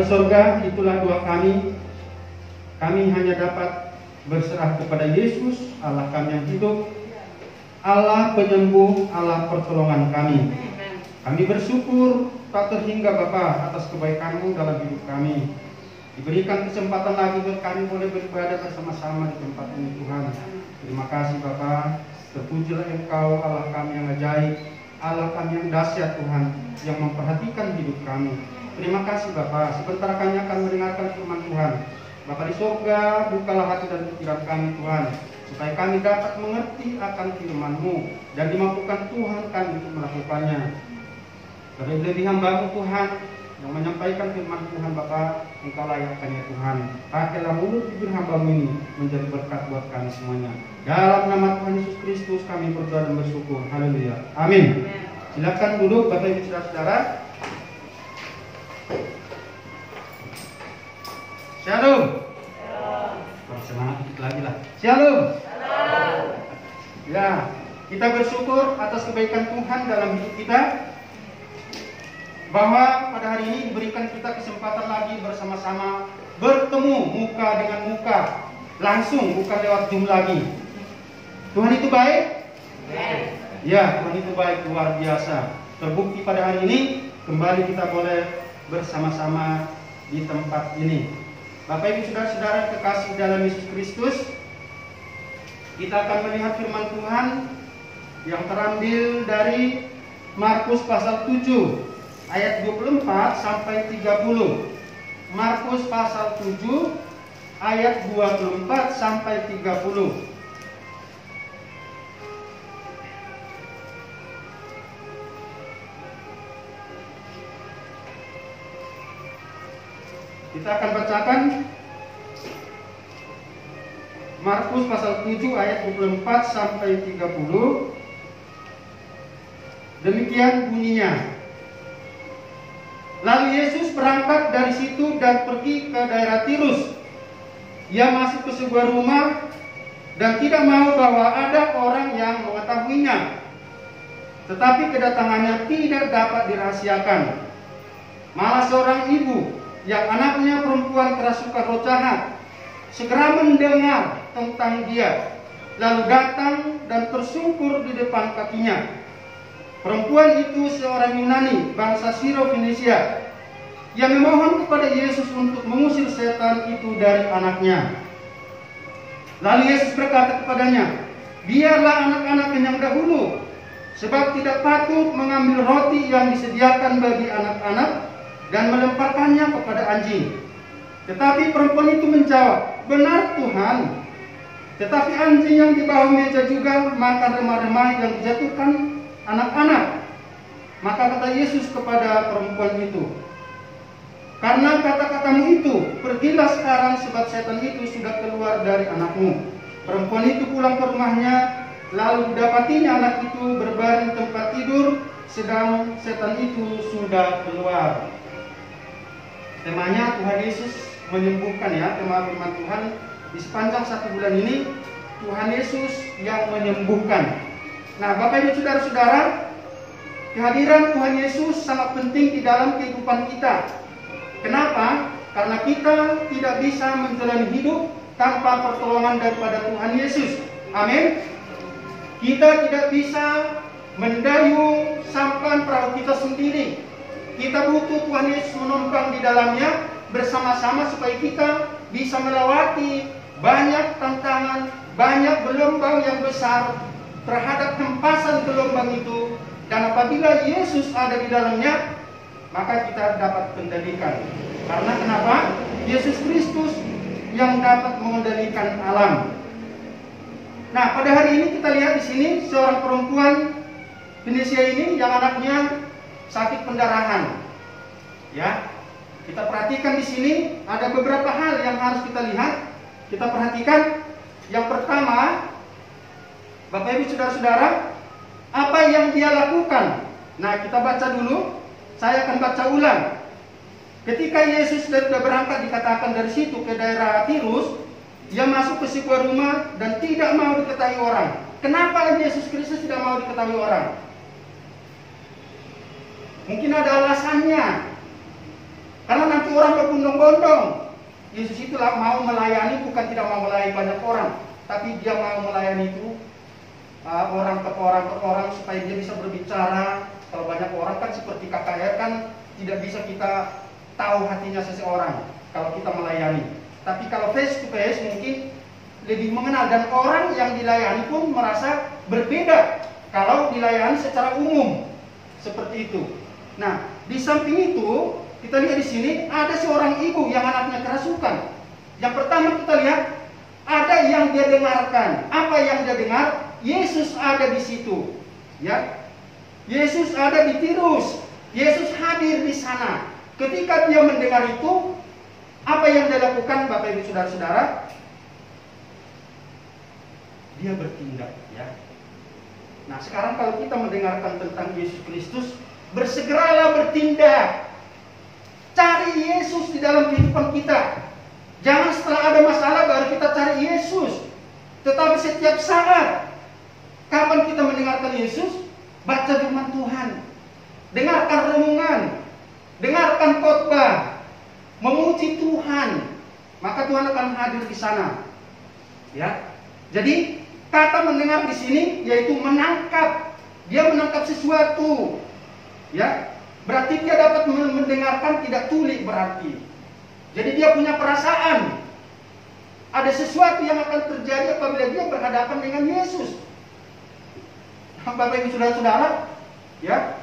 surga, itulah doa kami. Kami hanya dapat berserah kepada Yesus, Allah kami yang hidup, Allah penyembuh, Allah pertolongan kami. Kami bersyukur tak terhingga Bapa atas kebaikan-Mu dalam hidup kami. Diberikan kesempatan lagi buat kami boleh beribadah bersama-sama di tempat ini Tuhan. Terima kasih Bapa. Terpujilah Engkau Allah kami yang ajaib, Allah kami yang dahsyat Tuhan, yang memperhatikan hidup kami. Terima kasih Bapa. Sebentar kami akan mendengarkan firman Tuhan. Bapa di surga, bukalah hati dan pikiran kami Tuhan, supaya kami dapat mengerti akan firman-Mu dan dimampukan Tuhan kami untuk melakukannya. Lebih-lebih hamba-Mu Tuhan yang menyampaikan firman Tuhan Bapa, Engkau layakkannya Tuhan. Pakailah mulut bibir hamba-Mu ini menjadi berkat buat kami semuanya. Dalam nama Tuhan Yesus Kristus kami berdoa dan bersyukur. Haleluya. Amin. Silakan duduk Bapak Ibu Saudara-saudara. Shalom. Semangat dikit lagi lah. Shalom. Ya, kita bersyukur atas kebaikan Tuhan dalam hidup kita, bahwa pada hari ini diberikan kita kesempatan lagi bersama-sama bertemu muka dengan muka, langsung, bukan lewat Zoom lagi. Tuhan itu baik? Ya, Tuhan itu baik, luar biasa. Terbukti pada hari ini kembali kita boleh bersama-sama di tempat ini. Bapak Ibu Saudara-saudara kekasih dalam Yesus Kristus, kita akan melihat firman Tuhan yang terambil dari Markus pasal 7 ayat 24 sampai 30. Markus pasal 7 ayat 24 sampai 30. Kita akan bacakan Markus pasal 7 ayat 24 sampai 30. Demikian bunyinya. Lalu Yesus berangkat dari situ dan pergi ke daerah Tirus. Ia masuk ke sebuah rumah dan tidak mau bahwa ada orang yang mengetahuinya. Tetapi kedatangannya tidak dapat dirahasiakan. Malah seorang ibu yang anaknya perempuan kerasukan roh jahat segera mendengar tentang dia, lalu datang dan tersungkur di depan kakinya. Perempuan itu seorang Yunani bangsa Siro-Fenisia yang memohon kepada Yesus untuk mengusir setan itu dari anaknya. Lalu Yesus berkata kepadanya, biarlah anak-anak kenyang dahulu, sebab tidak patut mengambil roti yang disediakan bagi anak-anak dan melemparkannya kepada anjing. Tetapi perempuan itu menjawab, benar Tuhan, tetapi anjing yang di bawah meja juga makan remah-remah yang dijatuhkan anak-anak. Maka kata Yesus kepada perempuan itu, karena kata-katamu itu, pergilah sekarang sebab setan itu sudah keluar dari anakmu. Perempuan itu pulang ke rumahnya, lalu didapatinya anak itu berbaring tempat tidur, sedang setan itu sudah keluar. Temanya Tuhan Yesus menyembuhkan ya, tema firman Tuhan di sepanjang 1 bulan ini, Tuhan Yesus yang menyembuhkan. Nah Bapak Ibu Saudara-saudara, kehadiran Tuhan Yesus sangat penting di dalam kehidupan kita. Kenapa? Karena kita tidak bisa menjalani hidup tanpa pertolongan daripada Tuhan Yesus. Amin. Kita tidak bisa mendayung sampan perahu kita sendiri. Kita butuh Tuhan Yesus menumpang di dalamnya bersama-sama supaya kita bisa melewati banyak tantangan, banyak gelombang yang besar terhadap hempasan gelombang itu. Dan apabila Yesus ada di dalamnya, maka kita dapat kendalikan. Karena kenapa? Yesus Kristus yang dapat mengendalikan alam. Nah, pada hari ini kita lihat di sini seorang perempuan Fenisia ini yang anaknya sakit pendarahan. Ya, kita perhatikan di sini ada beberapa hal yang harus kita lihat. Kita perhatikan. Yang pertama, Bapak Ibu Saudara-saudara, apa yang dia lakukan? Nah, kita baca dulu. Saya akan baca ulang. Ketika Yesus sudah berangkat, dikatakan dari situ ke daerah Tirus, dia masuk ke sebuah rumah dan tidak mau diketahui orang. Kenapa Yesus Kristus tidak mau diketahui orang? Mungkin ada alasannya. Karena nanti orang berbondong-bondong. Yesus itulah mau melayani, bukan tidak mau melayani banyak orang, tapi dia mau melayani itu orang per orang supaya dia bisa berbicara. Kalau banyak orang kan seperti KKR kan tidak bisa kita tahu hatinya seseorang kalau kita melayani. Tapi kalau face to face mungkin lebih mengenal, dan orang yang dilayani pun merasa berbeda kalau dilayani secara umum seperti itu. Nah, di samping itu kita lihat di sini ada seorang ibu yang anaknya kerasukan. Yang pertama kita lihat ada yang dia dengarkan. Apa yang dia dengar? Yesus ada di situ. Ya, Yesus ada di Tirus. Yesus hadir di sana. Ketika dia mendengar itu, apa yang dia lakukan, Bapak Ibu Saudara-saudara? Dia bertindak, ya. Nah, sekarang kalau kita mendengarkan tentang Yesus Kristus, bersegeralah bertindak. Cari Yesus di dalam kehidupan kita. Jangan setelah ada masalah baru kita cari Yesus. Tetapi setiap saat, kapan kita mendengarkan Yesus? Baca firman Tuhan, dengarkan renungan, dengarkan khotbah, memuji Tuhan, maka Tuhan akan hadir di sana. Ya, jadi kata mendengar di sini yaitu menangkap. Dia menangkap sesuatu. Ya, berarti dia dapat mendengarkan, tidak tuli berarti. Jadi dia punya perasaan. Ada sesuatu yang akan terjadi apabila dia berhadapan dengan Yesus. Bapak Ibu Saudara-saudara, ya,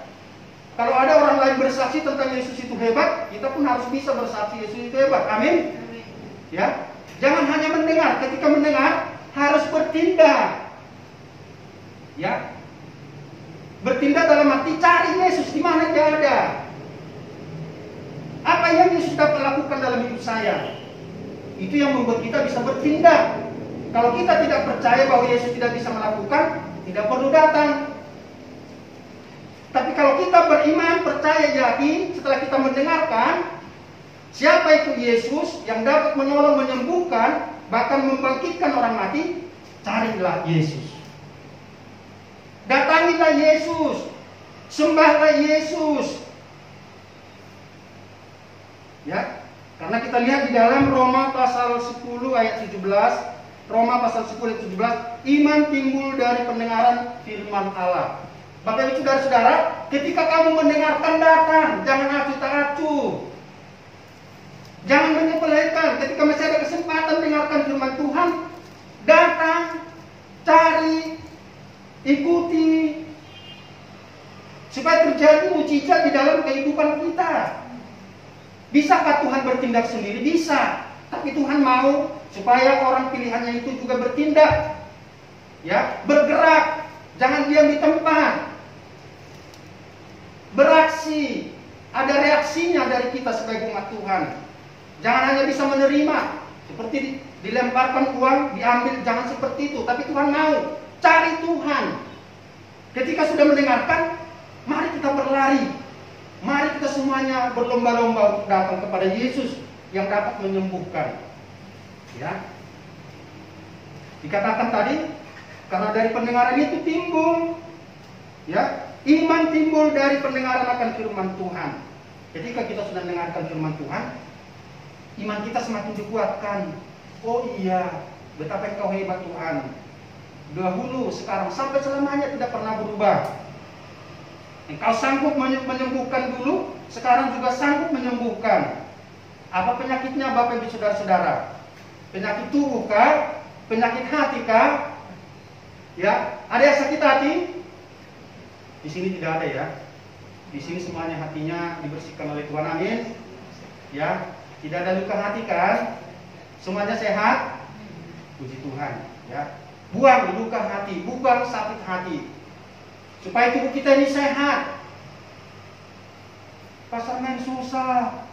kalau ada orang lain bersaksi tentang Yesus itu hebat, kita pun harus bisa bersaksi Yesus itu hebat. Amin. Ya, jangan hanya mendengar. Ketika mendengar harus bertindak. Ya, bertindak dalam arti cari Yesus di mana dia ada. Apa yang Yesus dapat lakukan dalam hidup saya? Itu yang membuat kita bisa bertindak. Kalau kita tidak percaya bahwa Yesus tidak bisa melakukan, tidak perlu datang. Tapi kalau kita beriman, percaya, yakin, setelah kita mendengarkan siapa itu Yesus yang dapat menolong, menyembuhkan, bahkan membangkitkan orang mati, carilah Yesus. Datangilah Yesus. Sembahlah Yesus. Ya, karena kita lihat di dalam Roma pasal 10 ayat 17, Roma pasal 10 ayat 17, iman timbul dari pendengaran firman Allah. Bapak Ibu Saudara-saudara, ketika kamu mendengarkan, datang, jangan acuh tak acuh. Jangan menyepelekan. Ketika masih ada kesempatan dengarkan firman Tuhan, datang, cari, ikuti, supaya terjadi mujizat di dalam kehidupan kita. Bisakah Tuhan bertindak sendiri? Bisa. Tapi Tuhan mau supaya orang pilihannya itu juga bertindak, ya, bergerak, jangan diam di tempat, beraksi, ada reaksinya dari kita sebagai umat Tuhan. Jangan hanya bisa menerima, seperti dilemparkan uang, diambil, jangan seperti itu. Tapi Tuhan mau, cari Tuhan. Ketika sudah mendengarkan, mari kita berlari, mari kita semuanya berlomba-lomba untuk datang kepada Yesus yang dapat menyembuhkan. Ya, dikatakan tadi, karena dari pendengaran itu timbul, ya, iman timbul dari pendengaran akan firman Tuhan. Ketika kita sudah mendengarkan firman Tuhan, iman kita semakin dikuatkan. Oh iya, betapa Engkau hebat Tuhan. Dahulu, sekarang, sampai selamanya tidak pernah berubah. Engkau sanggup menyembuhkan dulu, sekarang juga sanggup menyembuhkan. Apa penyakitnya Bapak Ibu Saudara-saudara? Penyakit tubuh kah? Penyakit hati kah? Ya, ada yang sakit hati? Di sini tidak ada, ya. Di sini semuanya hatinya dibersihkan oleh Tuhan. Amin. Ya, tidak ada luka hati kan? Semuanya sehat? Puji Tuhan, ya. Buang luka hati, buang sakit hati, supaya tubuh kita ini sehat. Pastor main susah.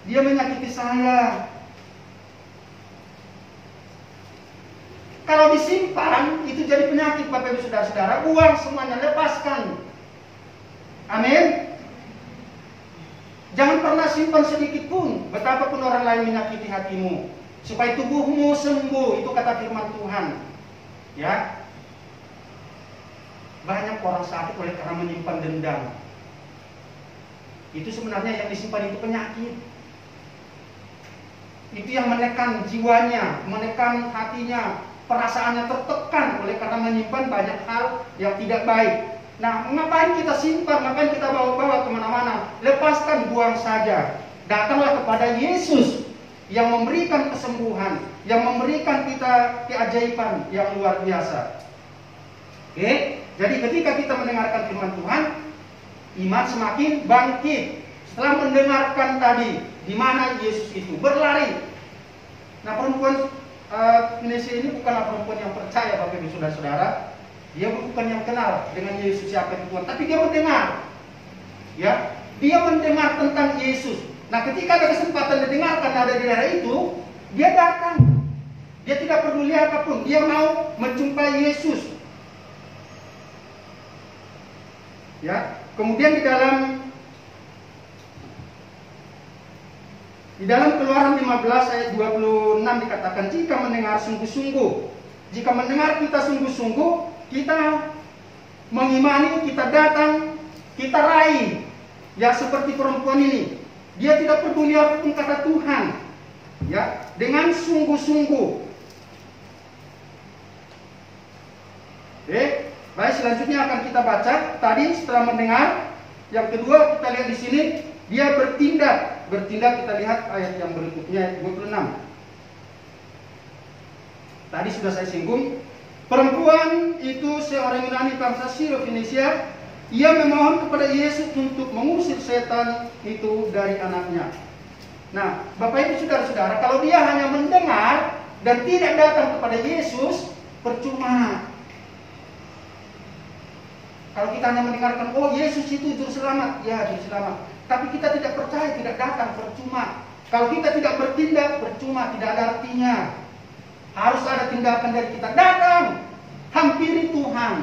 Dia menyakiti saya. Kalau disimpan, itu jadi penyakit Bapak Ibu Saudara-saudara. Buang semuanya, lepaskan. Amin. Jangan pernah simpan sedikit pun, betapapun orang lain menyakiti hatimu, supaya tubuhmu sembuh. Itu kata firman Tuhan. Ya. Banyak orang sakit oleh karena menyimpan dendam. Itu sebenarnya yang disimpan itu penyakit. Itu yang menekan jiwanya, menekan hatinya, perasaannya tertekan oleh karena menyimpan banyak hal yang tidak baik. Nah, ngapain kita simpan, ngapain kita bawa-bawa kemana-mana? Lepaskan, buang saja. Datanglah kepada Yesus yang memberikan kesembuhan, yang memberikan kita keajaiban yang luar biasa. Oke, jadi ketika kita mendengarkan firman Tuhan, iman semakin bangkit. Setelah mendengarkan tadi, di mana Yesus itu berlari. Nah, perempuan Indonesia ini bukanlah perempuan yang percaya, Bapak Ibu Saudara-saudara. Dia bukan yang kenal dengan Yesus siapa itu Tuhan, tapi dia mendengar. Ya, dia mendengar tentang Yesus. Nah, ketika ada kesempatan didengarkan ada di daerah itu, dia datang. Dia tidak peduli apapun, dia mau menjumpai Yesus. Ya, kemudian di dalam Keluaran 15 ayat 26 dikatakan, jika mendengar sungguh-sungguh, jika mendengar kita sungguh-sungguh, kita mengimani, kita datang, kita raih. Ya, seperti perempuan ini, dia tidak peduli apapun kata Tuhan, ya, dengan sungguh-sungguh. Baik, selanjutnya akan kita baca. Tadi setelah mendengar, yang kedua kita lihat di sini, dia bertindak. Bertindak, kita lihat ayat yang berikutnya, ayat 26. Tadi sudah saya singgung. Perempuan itu seorang Yunani bangsa Syro-Fenisia. Ia memohon kepada Yesus untuk mengusir setan itu dari anaknya. Nah, Bapak Ibu Saudara-saudara, kalau dia hanya mendengar dan tidak datang kepada Yesus, percuma. Kalau kita hanya mendengarkan, oh Yesus itu juru selamat, ya juru selamat. Tapi kita tidak percaya, tidak datang, percuma. Kalau kita tidak bertindak, percuma, tidak ada artinya. Harus ada tindakan dari kita. Datang, hampiri Tuhan.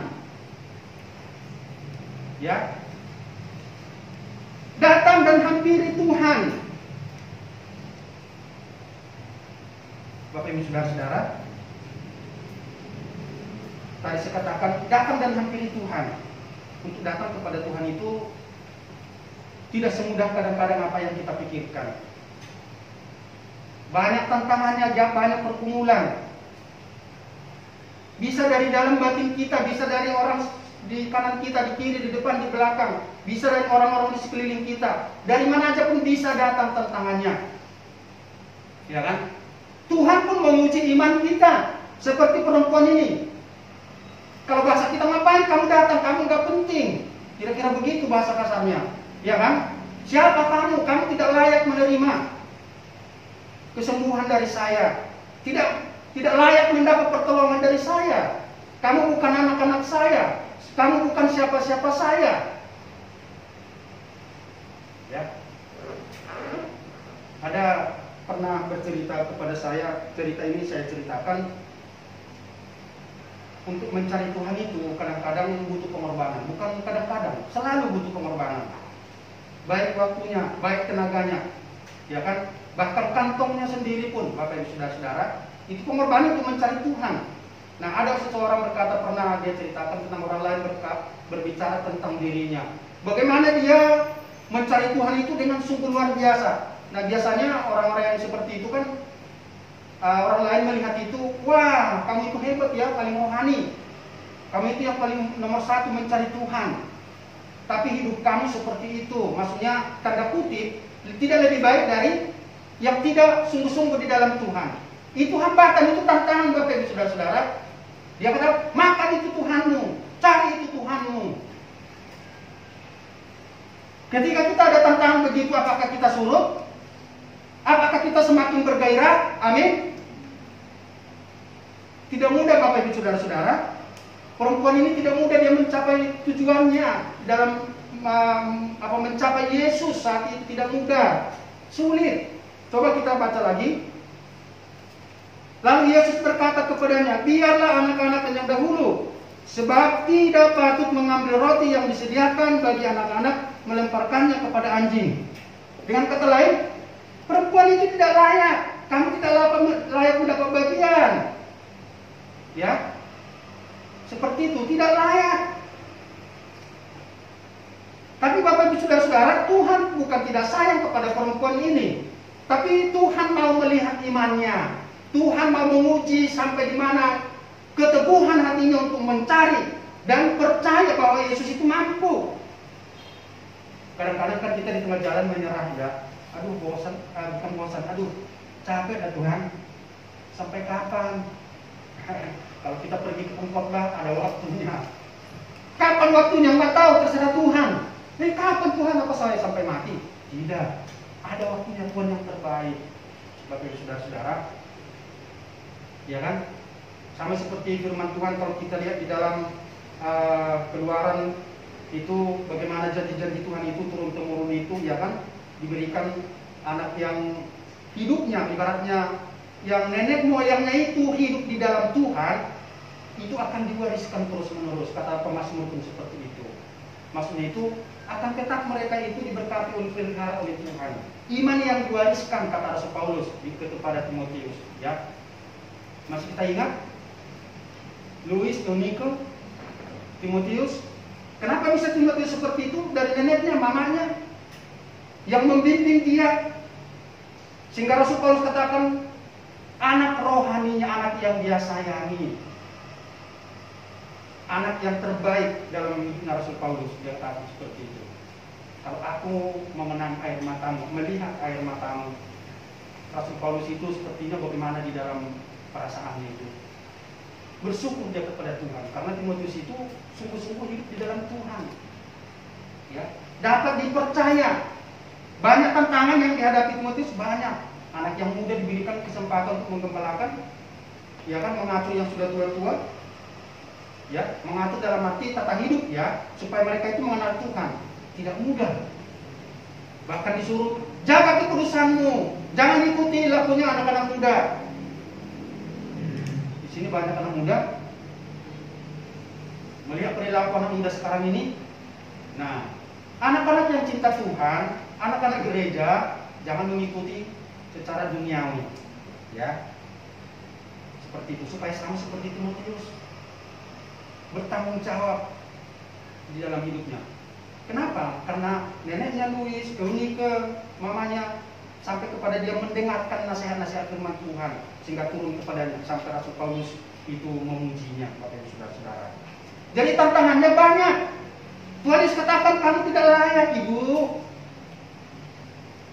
Ya, datang dan hampiri Tuhan. Bapak Ibu Saudara-saudara, tadi saya katakan datang dan hampiri Tuhan. Untuk datang kepada Tuhan itu tidak semudah kadang-kadang apa yang kita pikirkan. Banyak tantangannya, banyak pergumulan. Bisa dari dalam batin kita, bisa dari orang di kanan kita, di kiri, di depan, di belakang. Bisa dari orang-orang di sekeliling kita. Dari mana aja pun bisa datang tantangannya. Ya kan? Tuhan pun menguji iman kita. Seperti perempuan ini. Kalau bahasa kita, ngapain kamu datang? Kamu gak penting. Kira-kira begitu bahasa kasarnya. Ya kan? Siapa kamu? Kamu tidak layak menerima kesembuhan dari saya. Tidak layak mendapat pertolongan dari saya. Kamu bukan anak-anak saya. Kamu bukan siapa-siapa saya. Ya. Ada pernah bercerita kepada saya, cerita ini saya ceritakan. Untuk mencari Tuhan itu kadang-kadang butuh pengorbanan. Bukan kadang-kadang, selalu butuh pengorbanan. Baik waktunya, baik tenaganya. Ya kan? Bahkan kantongnya sendiri pun, Bapak Ibu Saudara-saudara, itu pengorbanan untuk mencari Tuhan. Nah, ada seseorang berkata, pernah dia ceritakan tentang orang lain berbicara tentang dirinya. Bagaimana dia mencari Tuhan itu dengan sungguh luar biasa. Nah, biasanya orang-orang yang seperti itu kan, orang lain melihat itu, wah, kamu itu hebat ya, paling rohani. Kamu itu yang paling nomor satu mencari Tuhan. Tapi hidup kamu seperti itu, maksudnya tanda kutip, tidak lebih baik dari yang tidak sungguh-sungguh di dalam Tuhan. Itu hambatan, itu tantangan Bapak Ibu Saudara-saudara. Dia kata, makan itu Tuhanmu, cari itu Tuhanmu. Ketika kita ada tantangan begitu, apakah kita surut? Apakah kita semakin bergairah? Amin. Tidak mudah Bapak Ibu Saudara-saudara. Perempuan ini tidak mudah dia mencapai tujuannya dalam mencapai Yesus saat itu, tidak mudah, sulit. Coba kita baca lagi. Lalu Yesus berkata kepadanya, biarlah anak-anak yang dahulu, sebab tidak patut mengambil roti yang disediakan bagi anak-anak, melemparkannya kepada anjing. Dengan kata lain, perempuan itu tidak layak. Kamu tidak layak mendapat bagian. Ya, seperti itu, tidak layak. Tapi Bapak Ibu Saudara-saudara, Tuhan bukan tidak sayang kepada perempuan ini, tapi Tuhan mau melihat imannya. Tuhan mau menguji sampai di mana keteguhan hatinya untuk mencari dan percaya bahwa Yesus itu mampu. Kadang-kadang kan kita di tengah jalan menyerah, ya. Aduh bosan, bukan bosan, aduh capek dah Tuhan. Sampai kapan? Kalau kita pergi ke pengkhotbah ada waktunya. Kapan waktunya? Nggak tahu, terserah Tuhan. Kapan Tuhan, apa saya sampai mati? Tidak. Ada waktunya Tuhan yang terbaik. Bapak Ibu Saudara-saudara, ya kan? Sama seperti firman Tuhan kalau kita lihat di dalam Keluaran itu, bagaimana janji-janji Tuhan itu turun-temurun itu, ya kan? Diberikan anak yang hidupnya, ibaratnya yang nenek moyangnya itu hidup di dalam Tuhan, itu akan diwariskan terus-menerus. Kata pemazmur pun seperti itu. Maksudnya itu akan tetap mereka itu diberkati oleh Tuhan. Iman yang diwariskan, kata Rasul Paulus kepada Timotius, ya. Masih kita ingat Louis, Eunike, Timotius? Kenapa bisa Timotius seperti itu? Dari neneknya, mamanya yang membimbing dia, sehingga Rasul Paulus katakan anak rohaninya, anak yang dia sayangi, anak yang terbaik dalam hidupnya Rasul Paulus. Dia kata seperti itu. Kalau aku mengenang air matamu, melihat air matamu, Rasul Paulus itu sepertinya bagaimana di dalam perasaannya itu. Bersyukur dia kepada Tuhan, karena Timotius itu sungguh-sungguh hidup di dalam Tuhan. Ya, dapat dipercaya. Banyak tantangan yang dihadapi Timotius, banyak. Anak yang muda diberikan kesempatan untuk menggembalakan, ya kan, mengatur yang sudah tua-tua, ya, mengatur dalam arti tata hidup, ya, supaya mereka itu mengenal Tuhan. Tidak mudah. Bahkan disuruh jaga kekudusanmu, jangan ikuti lakunya anak-anak muda. Di sini banyak anak muda melihat perilaku anak muda sekarang ini. Nah, anak-anak yang cinta Tuhan, anak-anak gereja, jangan mengikuti secara duniawi, ya, seperti itu, supaya sama seperti Timotius, bertanggung jawab di dalam hidupnya. Kenapa? Karena neneknya Louis, Eunike, mamanya, sampai kepada dia mendengarkan nasihat-nasihat firman Tuhan, sehingga turun kepadanya sampai Rasul Paulus itu memujinya, Bapak Ibu Saudara-saudara. Jadi tantangannya banyak. Tuhan Yesus katakan kamu tidak layak, ibu.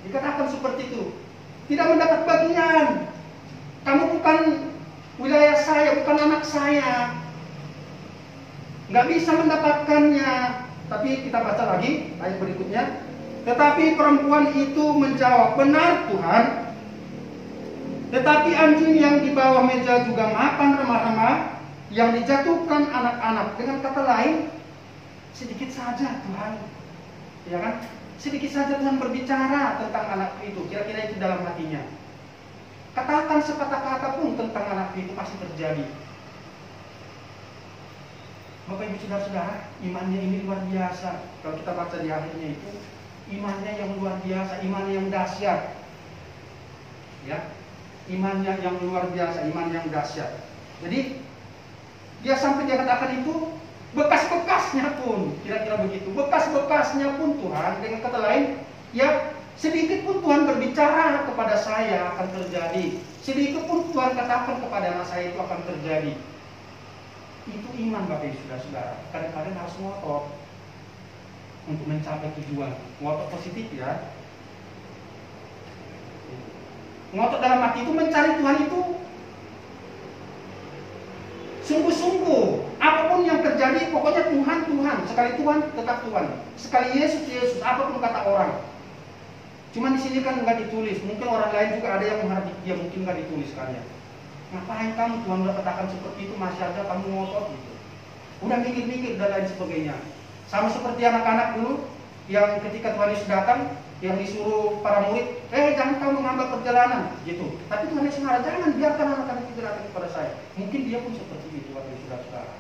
Dikatakan seperti itu. Tidak mendapat bagian. Kamu bukan wilayah saya, bukan anak saya. Nggak bisa mendapatkannya. Tapi kita baca lagi ayat berikutnya. Tetapi perempuan itu menjawab, benar Tuhan. Tetapi anjing yang di bawah meja juga makan remah-remah yang dijatuhkan anak-anak. Dengan kata lain, sedikit saja Tuhan, ya kan? Sedikit saja Tuhan berbicara tentang anak itu. Kira-kira itu dalam hatinya. Katakan sekata-kata pun tentang anak itu pasti terjadi. Bapak Ibu Saudara-saudara, imannya ini luar biasa. Kalau kita baca di akhirnya itu, imannya yang luar biasa, imannya yang dahsyat. Ya, imannya yang luar biasa, iman yang dahsyat. Jadi dia sampai dia katakan itu, bekas-bekasnya pun, kira-kira begitu, bekas-bekasnya pun Tuhan, dengan kata lain, ya sedikit pun Tuhan berbicara kepada saya akan terjadi, sedikit pun Tuhan katakan kepada anak saya itu akan terjadi. Itu iman Bapak Ibu Saudara-saudara. Kadang-kadang harus ngotot untuk mencapai tujuan, ngotot positif, ya. Ngotot dalam arti itu mencari Tuhan itu sungguh-sungguh. Apapun yang terjadi, pokoknya Tuhan, Tuhan. Sekali Tuhan, tetap Tuhan. Sekali Yesus, Yesus. Apapun kata orang. Cuma di sini kan nggak ditulis. Mungkin orang lain juga ada yang mengharap dia, mungkin nggak ditulis sekalian. Ngapain kamu, Tuhan udah katakan seperti itu, masih aja kamu ngotot gitu. Udah mikir-mikir dan lain sebagainya. Sama seperti anak-anak dulu yang ketika Tuhan Yesus datang, yang disuruh para murid, jangan kamu mengambil perjalanan gitu. Tapi Tuhan Yesus marah, jangan, biarkan anak-anak itu datang kepada saya. Mungkin dia pun seperti itu, Bapak Ibu Saudara-saudara.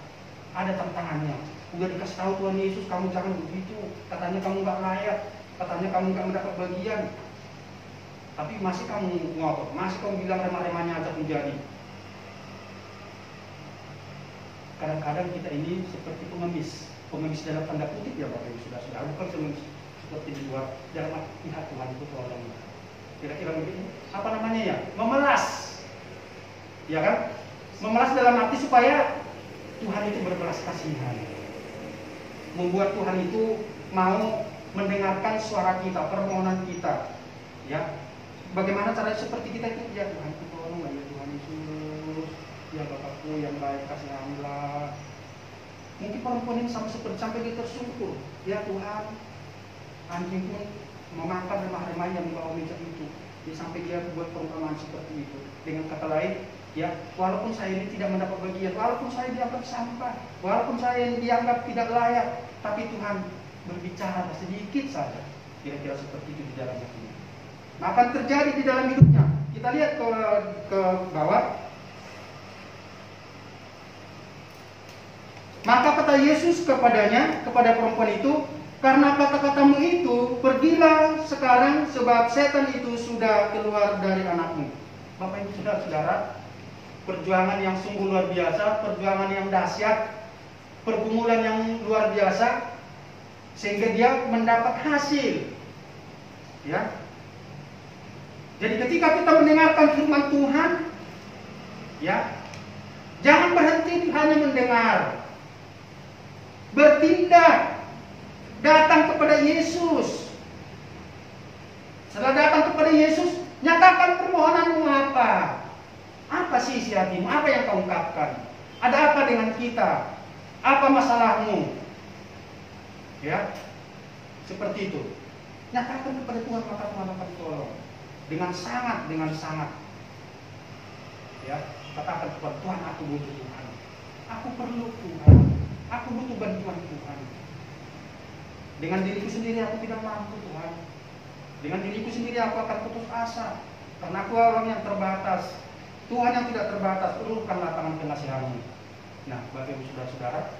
Ada tantangannya. Udah dikasih tahu Tuhan Yesus, kamu jangan begitu. Katanya kamu nggak layak, katanya kamu nggak mendapat bagian. Tapi masih kamu ngotot, masih kamu bilang remah-remahnya aja menjadi. kadang-kadang kita ini seperti pengemis dalam tanda kutip ya Bapak Ibu Saudara, bukan pengemis seperti di luar, dalam pihak Tuhan itu tolong. Kira-kira begitu. Apa namanya ya? Memelas. Ya kan? Memelas dalam arti supaya Tuhan itu berbelas kasihan. Membuat Tuhan itu mau mendengarkan suara kita, permohonan kita. Ya. Bagaimana caranya seperti kita itu? Ya Tuhan, tolong ya Tuhan Yesus. Ya Bapakku yang baik, kasihanilah. Mungkin perempuan ini sampai dia tersungkur. Ya Tuhan, anjing pun memakan remah-remah yang di bawah meja itu. Ya, sampai dia buat perumpamaan seperti itu. Dengan kata lain, ya, walaupun saya ini tidak mendapat bagian, walaupun saya dianggap sampah, walaupun saya ini dianggap tidak layak, tapi Tuhan berbicara sedikit saja. Kira-kira seperti itu di dalam hatinya. Nah, akan terjadi di dalam hidupnya. Kita lihat ke bawah. Maka kata Yesus kepadanya, kepada perempuan itu, karena kata-katamu itu, pergilah sekarang sebab setan itu sudah keluar dari anakmu. Bapak Ibu Saudara, perjuangan yang sungguh luar biasa, perjuangan yang dahsyat, pergumulan yang luar biasa, sehingga dia mendapat hasil. Ya. Jadi ketika kita mendengarkan firman Tuhan, ya, jangan berhenti hanya mendengar, bertindak. Datang kepada Yesus. Setelah datang kepada Yesus, nyatakan permohonanmu apa? Apa sih isi hatimu? Apa yang kau ungkapkan? Ada apa dengan kita? Apa masalahmu? Ya, seperti itu. Nyatakan kepada Tuhan, maka Tuhan akan tolong. Dengan sangat. Ya, katakan kepada Tuhan, aku butuh Tuhan. Aku perlu Tuhan. Aku butuh bantuan Tuhan. Dengan diriku sendiri aku tidak mampu Tuhan. Dengan diriku sendiri aku akan putus asa. Karena aku orang yang terbatas. Tuhan yang tidak terbatas, ulurkanlah tangan pengasihan-Mu. Nah, Bapak Ibu Saudara,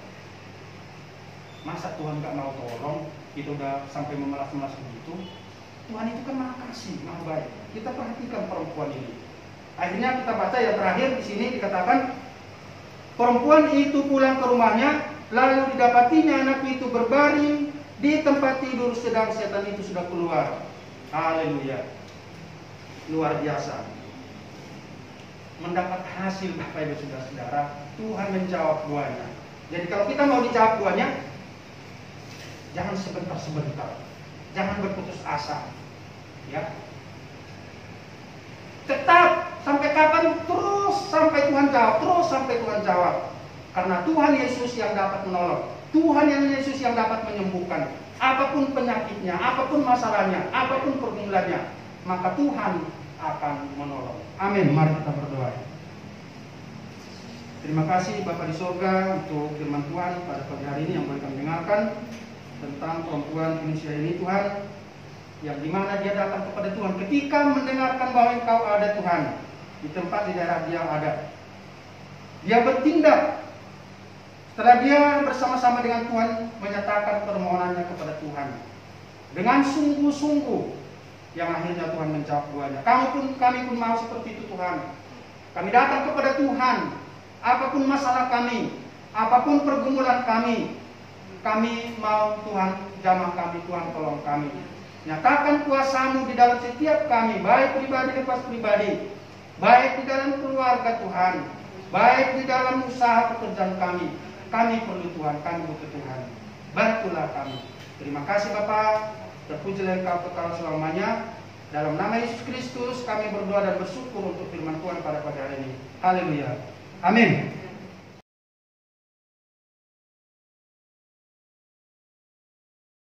masa Tuhan gak mau tolong? Kita udah sampai memelas-melas begitu. Tuhan itu kan maha kasih, maha baik. Kita perhatikan perempuan ini. Akhirnya kita baca yang terakhir di sini dikatakan, perempuan itu pulang ke rumahnya, lalu didapatinya anak itu berbaring di tempat tidur, sedang setan itu sudah keluar. Haleluya. Luar biasa. Mendapat hasil Bapak Ibu Saudara, Tuhan menjawab doanya. Jadi kalau kita mau dijawab doanya, jangan sebentar-sebentar. Jangan berputus asa. Ya. Tetap sampai kapan? Terus sampai Tuhan jawab, terus sampai Tuhan jawab. Karena Tuhan Yesus yang dapat menolong. Tuhan yang Yesus yang dapat menyembuhkan. Apapun penyakitnya, apapun masalahnya, apapun pergumulannya, maka Tuhan akan menolong. Amin. Mari kita berdoa. Terima kasih Bapa di surga untuk firman Tuhan pada pagi hari ini yang boleh kami dengarkan tentang perempuan Indonesia ini, Tuhan, yang dimana dia datang kepada Tuhan ketika mendengarkan bahwa Engkau ada Tuhan di tempat di daerah dia ada. Dia bertindak. Setelah dia bersama-sama dengan Tuhan menyatakan permohonannya kepada Tuhan dengan sungguh-sungguh, yang akhirnya Tuhan menjawab doanya. Kami pun mau seperti itu Tuhan. Kami datang kepada Tuhan, apapun masalah kami, apapun pergumulan kami mau Tuhan jamah kami, Tuhan tolong kami. Nyatakan kuasa-Mu di dalam setiap kami, baik pribadi lepas pribadi, baik di dalam keluarga Tuhan, baik di dalam usaha pekerjaan kami. Kami perlu Tuhan, kami butuh Tuhan. Bantulah kami. Terima kasih Bapa. Terpujilah Engkau kekal selamanya. Dalam nama Yesus Kristus kami berdoa dan bersyukur untuk firman Tuhan pada pagi hari ini. Haleluya. Amin.